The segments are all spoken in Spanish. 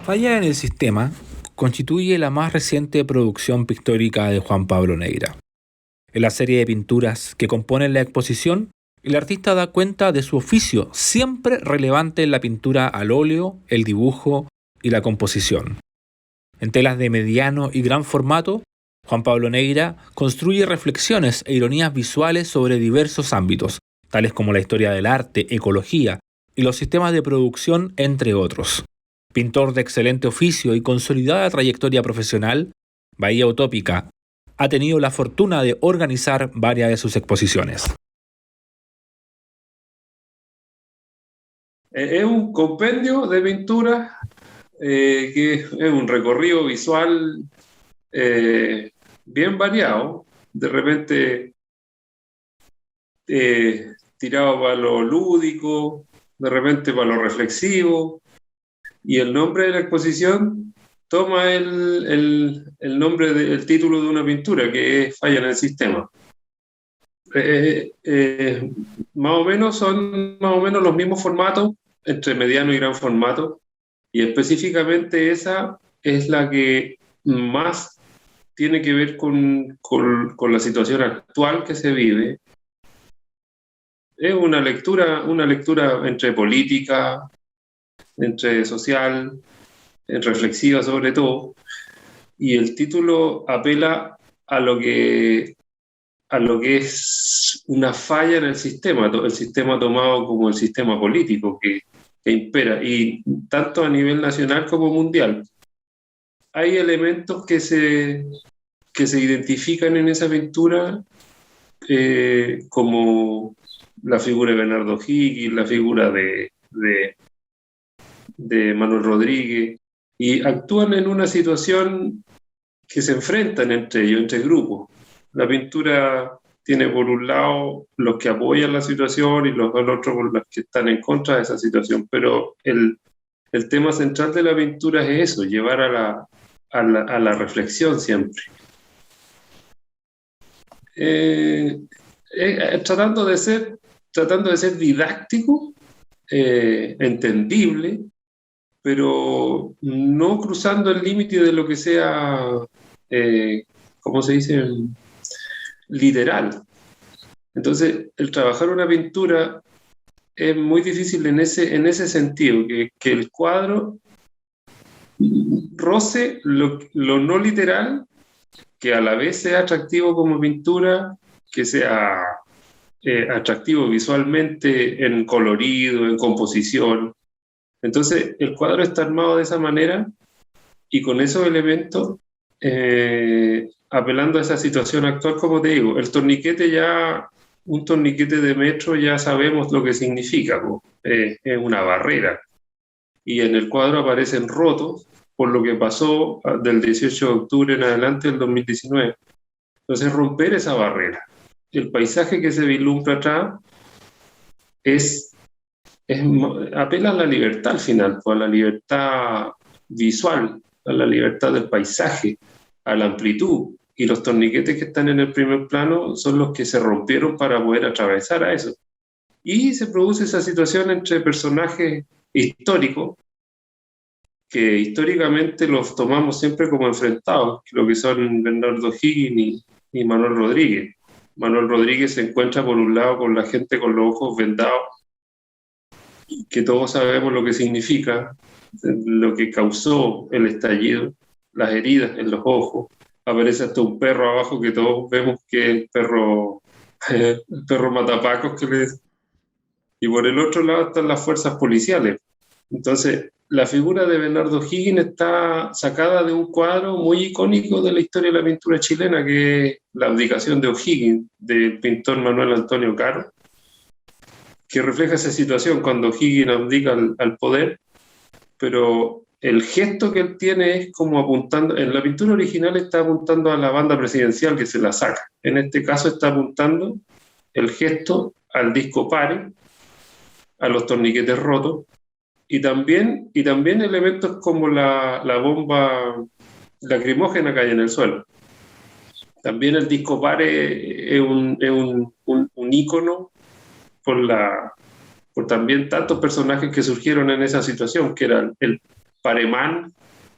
Falla en el sistema constituye la más reciente producción pictórica de Juan Pablo Neira. En la serie de pinturas que componen la exposición, el artista da cuenta de su oficio siempre relevante en la pintura al óleo, el dibujo y la composición. En telas de mediano y gran formato, Juan Pablo Neira construye reflexiones e ironías visuales sobre diversos ámbitos, tales como la historia del arte, ecología y los sistemas de producción, entre otros. Pintor de excelente oficio y consolidada trayectoria profesional, Bahía Utópica ha tenido la fortuna de organizar varias de sus exposiciones. Es un compendio de pinturas que es un recorrido visual bien variado, de repente tirado para lo lúdico, de repente para lo reflexivo, y el nombre de la exposición toma el nombre del título de una pintura, que es Falla en el sistema. Más o menos son más o menos los mismos formatos, entre mediano y gran formato, y específicamente esa es la que más tiene que ver con la situación actual que se vive. Es una lectura entre política, entre social, reflexiva sobre todo, y el título apela a lo que es una falla en el sistema tomado como el sistema político que impera, y tanto a nivel nacional como mundial. Hay elementos que se identifican en esa pintura, como la figura de Bernardo Higgins, la figura de Manuel Rodríguez, y actúan en una situación que se enfrentan entre ellos, entre grupos. La pintura tiene por un lado los que apoyan la situación y los otros los que están en contra de esa situación, pero el tema central de la pintura es eso, llevar a la reflexión siempre. Tratando de ser didáctico, entendible, pero no cruzando el límite de lo que sea, ¿cómo se dice?, literal. Entonces, el trabajar una pintura es muy difícil en ese sentido, que el cuadro roce lo no literal, que a la vez sea atractivo como pintura, que sea atractivo visualmente en colorido, en composición. Entonces, el cuadro está armado de esa manera y con esos elementos, apelando a esa situación actual, como te digo, el torniquete un torniquete de metro ya sabemos lo que significa, es una barrera. Y en el cuadro aparecen rotos por lo que pasó del 18 de octubre en adelante del 2019. Entonces, romper esa barrera. El paisaje que se vislumbra atrás apela a la libertad al final, a la libertad visual, a la libertad del paisaje, a la amplitud. Y los torniquetes que están en el primer plano son los que se rompieron para poder atravesar a eso. Y se produce esa situación entre personajes históricos, que históricamente los tomamos siempre como enfrentados, lo que son Bernardo Higgins y Manuel Rodríguez. Manuel Rodríguez se encuentra por un lado con la gente con los ojos vendados, que todos sabemos lo que significa, lo que causó el estallido, las heridas en los ojos. Aparece hasta un perro abajo que todos vemos que es el perro matapacos que le dicen. Y por el otro lado están las fuerzas policiales. Entonces, la figura de Bernardo Higgins está sacada de un cuadro muy icónico de la historia de la pintura chilena, que es La abdicación de O'Higgins, del pintor Manuel Antonio Caro, que refleja esa situación cuando Higgins abdica al poder, pero el gesto que él tiene es como apuntando, en la pintura original está apuntando a la banda presidencial que se la saca. En este caso está apuntando el gesto al disco pare, a los torniquetes rotos, y también elementos como la bomba lacrimógena que hay en el suelo. También el disco pare es un ícono por también tantos personajes que surgieron en esa situación, que eran el paremán,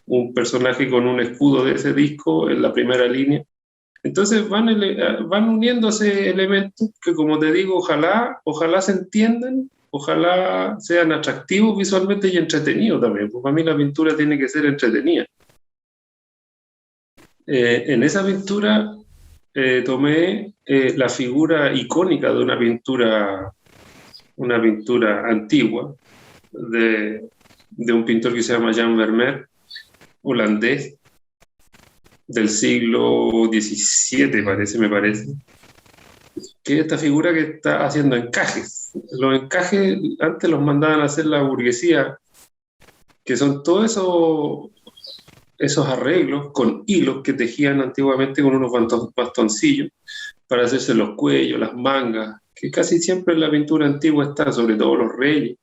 un personaje con un escudo de ese disco en la primera línea. Entonces van uniéndose elementos que, como te digo, ojalá se entiendan, ojalá sean atractivos visualmente y entretenidos también, porque para mí la pintura tiene que ser entretenida. En esa pintura tomé la figura icónica de una pintura antigua de un pintor que se llama Jan Vermeer, holandés, del siglo XVII, me parece, que es esta figura que está haciendo encajes. Los encajes antes los mandaban a hacer la burguesía, que son todos esos arreglos con hilos que tejían antiguamente con unos bastoncillos para hacerse los cuellos, las mangas, que casi siempre en la pintura antigua está, sobre todo los reyes,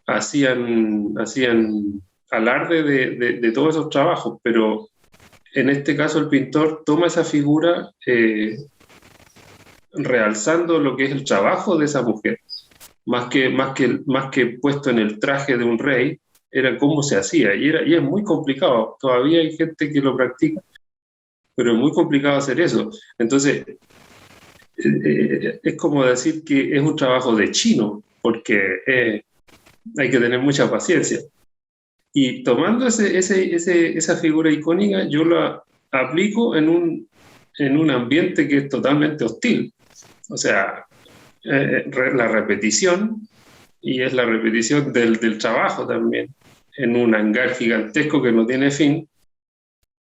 hacían alarde de todos esos trabajos, pero en este caso el pintor toma esa figura realzando lo que es el trabajo de esa mujer, más que puesto en el traje de un rey, era cómo se hacía, y es muy complicado, todavía hay gente que lo practica, pero es muy complicado hacer eso. Entonces, es como decir que es un trabajo de chino, porque hay que tener mucha paciencia. Y tomando esa figura icónica, yo la aplico en un ambiente que es totalmente hostil. O sea, la repetición, y es la repetición del trabajo también, en un hangar gigantesco que no tiene fin,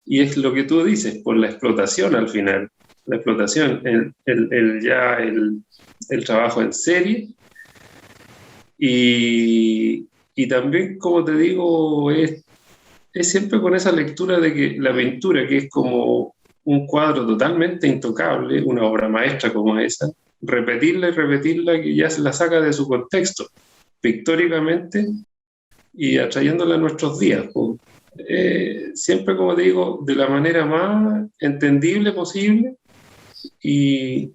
y es lo que tú dices, por la explotación al final, la explotación, el trabajo en serie, y también, como te digo, es siempre con esa lectura de que la pintura, que es como un cuadro totalmente intocable, una obra maestra como esa, repetirla y repetirla, que ya se la saca de su contexto, pictóricamente, y atrayéndola a nuestros días. Siempre, como te digo, de la manera más entendible posible y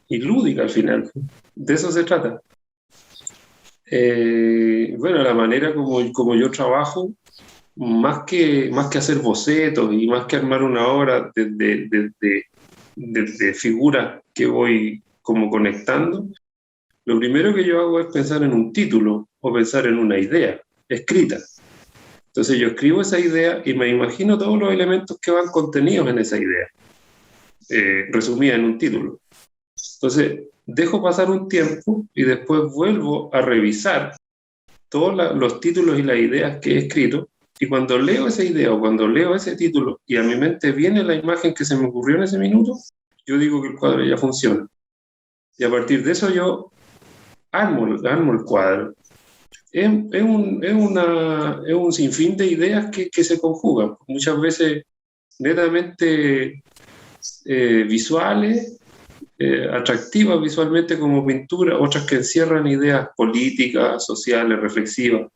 lúdica al final. De eso se trata. Bueno, la manera como yo trabajo, más que hacer bocetos y más que armar una obra de figuras que voy como conectando, lo primero que yo hago es pensar en un título o pensar en una idea escrita. Entonces yo escribo esa idea y me imagino todos los elementos que van contenidos en esa idea, resumida en un título. Entonces dejo pasar un tiempo y después vuelvo a revisar todos los títulos y las ideas que he escrito, y cuando leo esa idea o cuando leo ese título y a mi mente viene la imagen que se me ocurrió en ese minuto, yo digo que el cuadro ya funciona. Y a partir de eso yo armo el cuadro. Es un sinfín de ideas que se conjugan, muchas veces netamente visuales, atractivas visualmente como pintura, otras que encierran ideas políticas, sociales, reflexivas.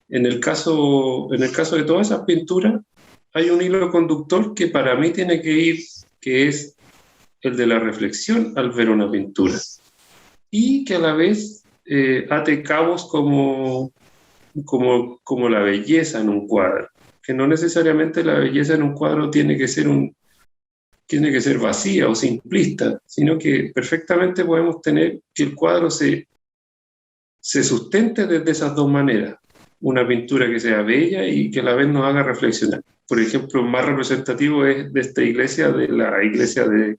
En el caso de todas esas pinturas, hay un hilo conductor que para mí tiene que ir, que es el de la reflexión al ver una pintura, y que a la vez ate cabos como la belleza en un cuadro, que no necesariamente la belleza en un cuadro tiene que ser vacía o simplista, sino que perfectamente podemos tener que el cuadro se sustente desde esas dos maneras. Una pintura que sea bella y que a la vez nos haga reflexionar. Por ejemplo, más representativo es de esta iglesia, de la iglesia de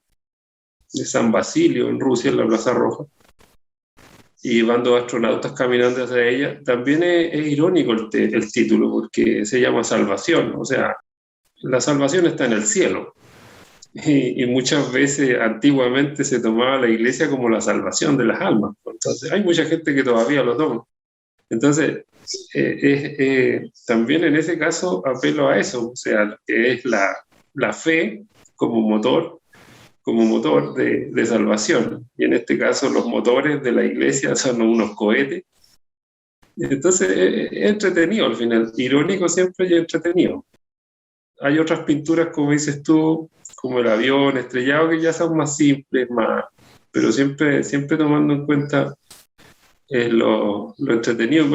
San Basilio en Rusia, en la Plaza Roja, y van dos astronautas caminando hacia ella. También es irónico el título, porque se llama Salvación, o sea, la salvación está en el cielo. Y muchas veces antiguamente se tomaba la iglesia como la salvación de las almas. Entonces hay mucha gente que todavía lo toma. Entonces, también en ese caso apelo a eso, o sea, que es la fe como motor de salvación. Y en este caso los motores de la iglesia son unos cohetes. Entonces es entretenido al final, irónico siempre y entretenido. Hay otras pinturas, como dices tú, como el avión estrellado, que ya son más simples, pero siempre tomando en cuenta lo entretenido.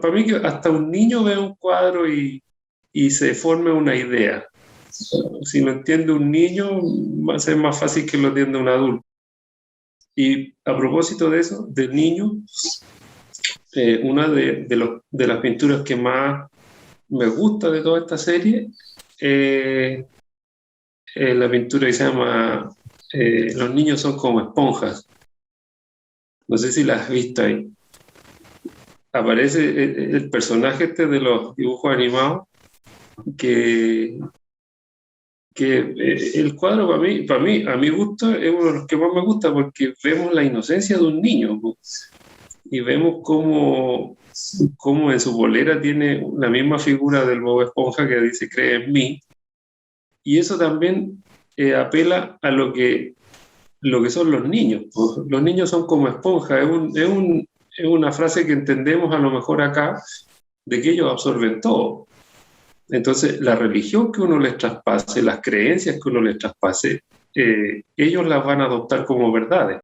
Para mí que hasta un niño ve un cuadro y y se forme una idea. Si lo entiende un niño, va a ser más fácil que lo entienda un adulto. Y a propósito de eso, del niño, una de las pinturas que más me gusta de toda esta serie la pintura que se llama Los niños son como esponjas. No sé si la has visto ahí. Aparece el personaje de los dibujos animados que el cuadro para mí, a mi gusto, es uno de los que más me gusta porque vemos la inocencia de un niño, pues, y vemos cómo en su bolera tiene la misma figura del Bob Esponja que dice cree en mí, y eso también apela a lo que son los niños. Pues. Los niños son como esponja, es una frase que entendemos a lo mejor acá, de que ellos absorben todo. Entonces, la religión que uno les traspase, las creencias que uno les traspase, ellos las van a adoptar como verdades.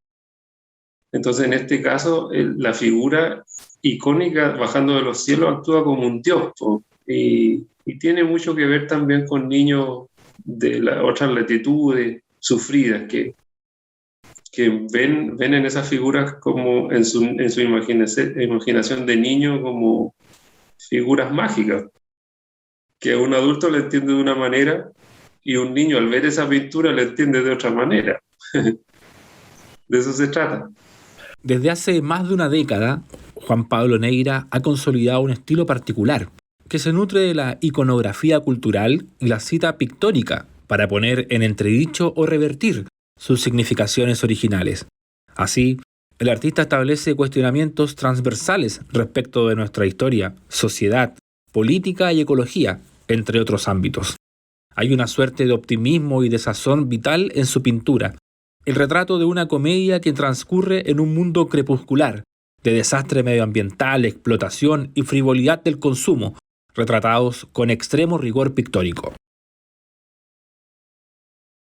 Entonces, en este caso, la figura icónica bajando de los cielos actúa como un dios, y tiene mucho que ver también con niños de las otras latitudes sufridas que ven en esas figuras como en su imaginación de niño como figuras mágicas, que un adulto le entiende de una manera y un niño al ver esa pintura le entiende de otra manera. De eso se trata. Desde hace más de una década, Juan Pablo Neira ha consolidado un estilo particular, que se nutre de la iconografía cultural y la cita pictórica para poner en entredicho o revertir sus significaciones originales. Así, el artista establece cuestionamientos transversales respecto de nuestra historia, sociedad, política y ecología, entre otros ámbitos. Hay una suerte de optimismo y de sazón vital en su pintura, el retrato de una comedia que transcurre en un mundo crepuscular, de desastre medioambiental, explotación y frivolidad del consumo, retratados con extremo rigor pictórico.